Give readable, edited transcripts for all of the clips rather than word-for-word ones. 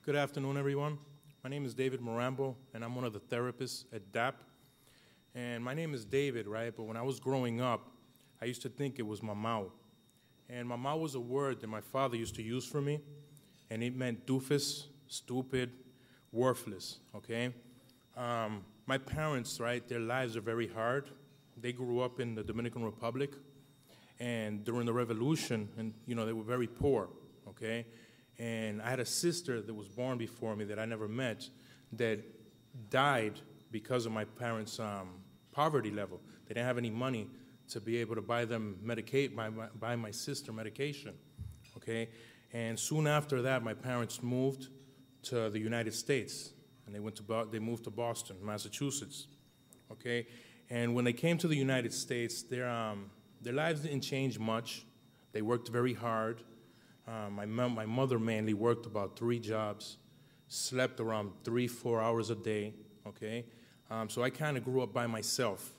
Good afternoon, everyone. My name is David Mirambeaux, and I'm one of the therapists at DAP. And my name is David, right? But when I was growing up, I used to think it was mamau. And mamau was a word that my father used to use for me, and it meant doofus, stupid, worthless, okay? My parents, right, their lives are very hard. They grew up in the Dominican Republic, and during the revolution, and they were very poor, okay? And I had a sister that was born before me that I never met that died because of my parents' poverty level. They didn't have any money to be able to buy them buy my sister medication, okay? And soon after that, my parents moved to the United States, and they moved to Boston, Massachusetts, okay? And when they came to the United States, their lives didn't change much. They worked very hard. My mother mainly worked about 3 jobs, slept around 3-4 hours a day, okay? So I kind of grew up by myself,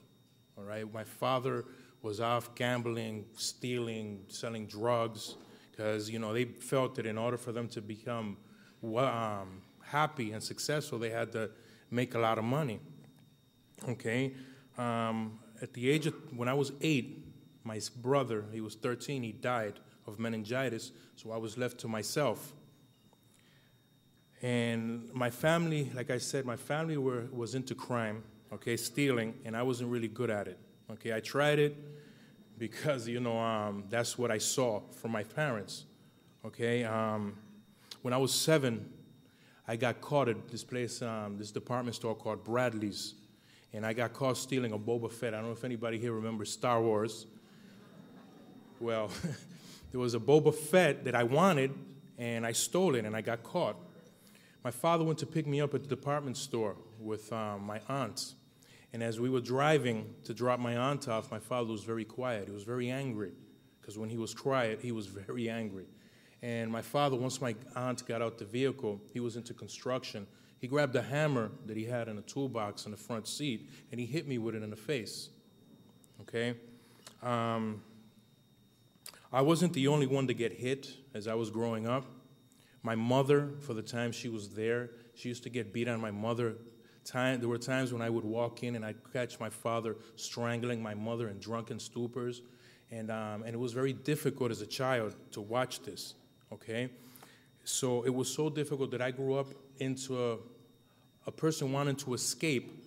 all right? My father was off gambling, stealing, selling drugs, because, they felt that in order for them to become happy and successful, they had to make a lot of money, okay? At the age of, when I was 8, my brother, he was 13, he died of meningitis, so I was left to myself. And my family, like I said, my family was into crime, okay, stealing, and I wasn't really good at it, okay? I tried it because, that's what I saw from my parents, okay? When I was 7, I got caught at this place, this department store called Bradley's, and I got caught stealing a Boba Fett. I don't know if anybody here remembers Star Wars. Well, there was a Boba Fett that I wanted, and I stole it, and I got caught. My father went to pick me up at the department store with my aunt, and as we were driving to drop my aunt off, my father was very quiet. He was very angry, because when he was quiet, he was very angry. And my father, once my aunt got out the vehicle, he was into construction. He grabbed a hammer that he had in a toolbox in the front seat, and he hit me with it in the face, okay? I wasn't the only one to get hit as I was growing up. My mother, for the time she was there, she used to get beat on my mother. There were times when I would walk in and I'd catch my father strangling my mother in drunken stupors. And it was very difficult as a child to watch this, okay? So it was so difficult that I grew up into a person wanting to escape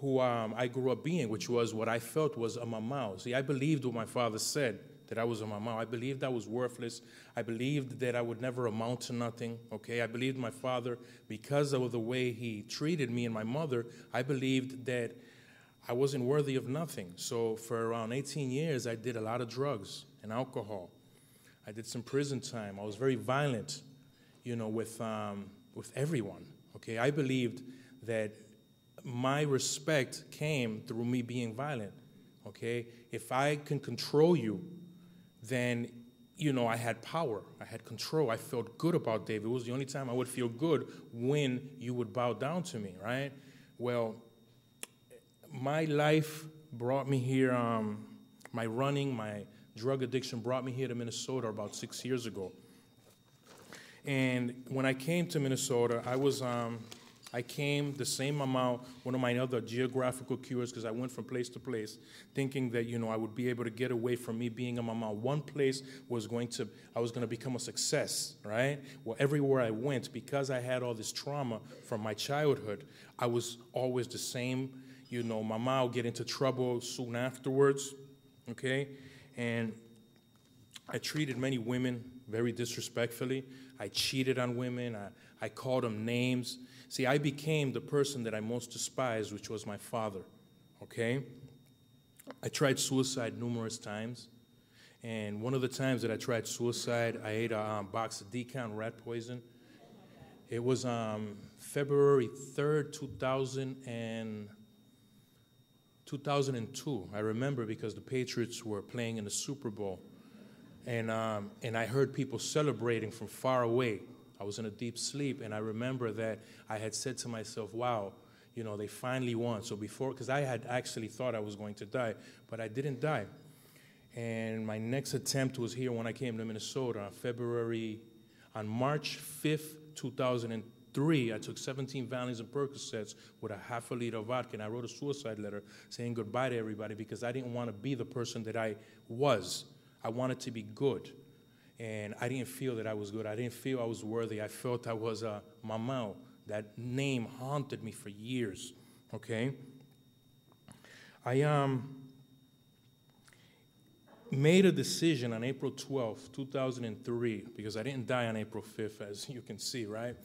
who I grew up being, which was what I felt was a mamau. See, I believed what my father said, that I was a mamau. I believed I was worthless. I believed that I would never amount to nothing, okay? I believed my father, because of the way he treated me and my mother, I believed that I wasn't worthy of nothing. So for around 18 years, I did a lot of drugs and alcohol. I did some prison time. I was very violent, with everyone, okay? I believed that my respect came through me being violent, okay? If I can control you, then, I had power. I had control. I felt good about David. It was the only time I would feel good when you would bow down to me, right? Well, my life brought me here. My running, my drug addiction brought me here to Minnesota about 6 years ago. And when I came to Minnesota, I came the same amount, one of my other geographical cures, because I went from place to place, thinking that, I would be able to get away from me being a mama. One place I was going to become a success, right? Well, everywhere I went, because I had all this trauma from my childhood, I was always the same. Mama would get into trouble soon afterwards, okay? And I treated many women very disrespectfully. I cheated on women. I called them names. See, I became the person that I most despised, which was my father, okay? I tried suicide numerous times, and one of the times that I tried suicide, I ate a box of decant rat poison. It was February 3rd, 2002. I remember because the Patriots were playing in the Super Bowl, and I heard people celebrating from far away. I was in a deep sleep, and I remember that I had said to myself, wow, they finally won. So because I had actually thought I was going to die, but I didn't die. And my next attempt was here when I came to Minnesota on March 5th, 2003, I took 17 Valiums and Percocets with a half a liter of vodka, and I wrote a suicide letter saying goodbye to everybody because I didn't want to be the person that I was. I wanted to be good. And I didn't feel that I was good. I didn't feel I was worthy. I felt I was a Mirambeaux. That name haunted me for years, okay? I made a decision on April 12th, 2003, because I didn't die on April 5th, as you can see, right?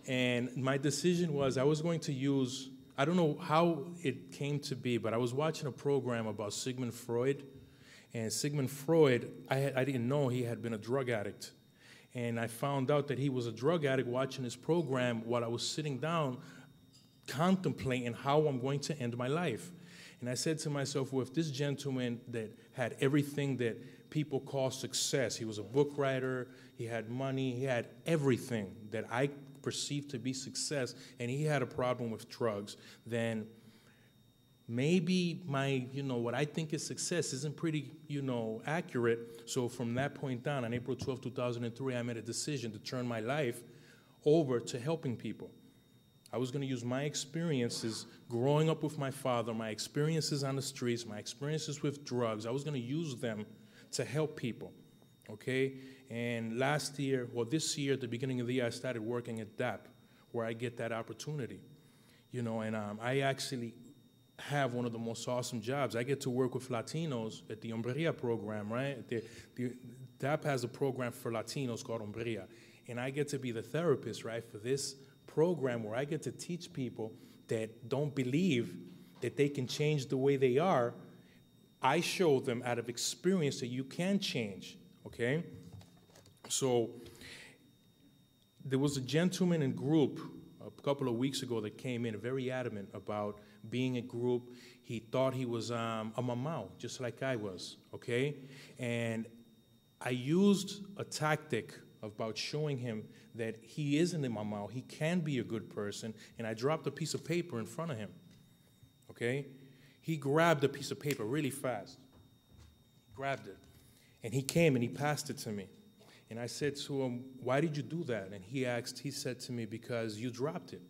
And my decision was I was going to use, I don't know how it came to be, but I was watching a program about Sigmund Freud. And Sigmund Freud, I didn't know he had been a drug addict. And I found out that he was a drug addict watching his program while I was sitting down contemplating how I'm going to end my life. And I said to myself, well, if this gentleman that had everything that people call success, he was a book writer, he had money, he had everything that I perceived to be success, and he had a problem with drugs, then maybe my, what I think is success isn't pretty, accurate. So from that point on April 12, 2003, I made a decision to turn my life over to helping people. I was going to use my experiences growing up with my father, my experiences on the streets, my experiences with drugs. I was going to use them to help people, okay? And this year, at the beginning of the year, I started working at DAP, where I get that opportunity, and I actually have one of the most awesome jobs. I get to work with Latinos at the Umbria program, right? The DAP has a program for Latinos called Umbria, and I get to be the therapist, right, for this program where I get to teach people that don't believe that they can change the way they are. I show them out of experience that you can change, okay? So there was a gentleman in group a couple of weeks ago that came in very adamant about being a group. He thought he was a Mirambeaux, just like I was, okay? And I used a tactic about showing him that he isn't a Mirambeaux, he can be a good person, and I dropped a piece of paper in front of him, okay? He grabbed a piece of paper really fast, grabbed it, and he came and he passed it to me. And I said to him, why did you do that? And he said to me, because you dropped it.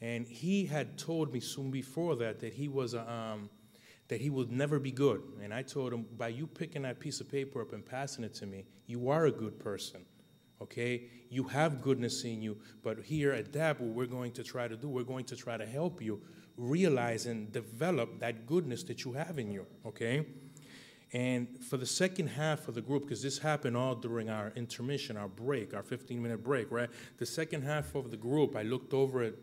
And he had told me soon before that he was that he would never be good. And I told him, by you picking that piece of paper up and passing it to me, you are a good person, okay? You have goodness in you, but here at DAP, what we're going to try to do, we're going to try to help you realize and develop that goodness that you have in you, okay? And for the second half of the group, because this happened all during our intermission, our break, our 15-minute break, right? The second half of the group, I looked over at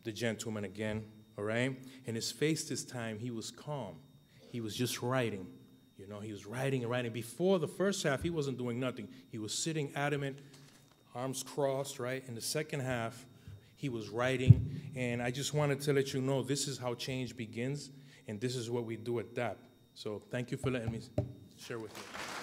the gentleman again, all right? And his face this time, he was calm. He was just writing. He was writing and writing. Before the first half, he wasn't doing nothing. He was sitting adamant, arms crossed, right? In the second half, he was writing. And I just wanted to let you know this is how change begins, and this is what we do at DAP. So thank you for letting me share with you.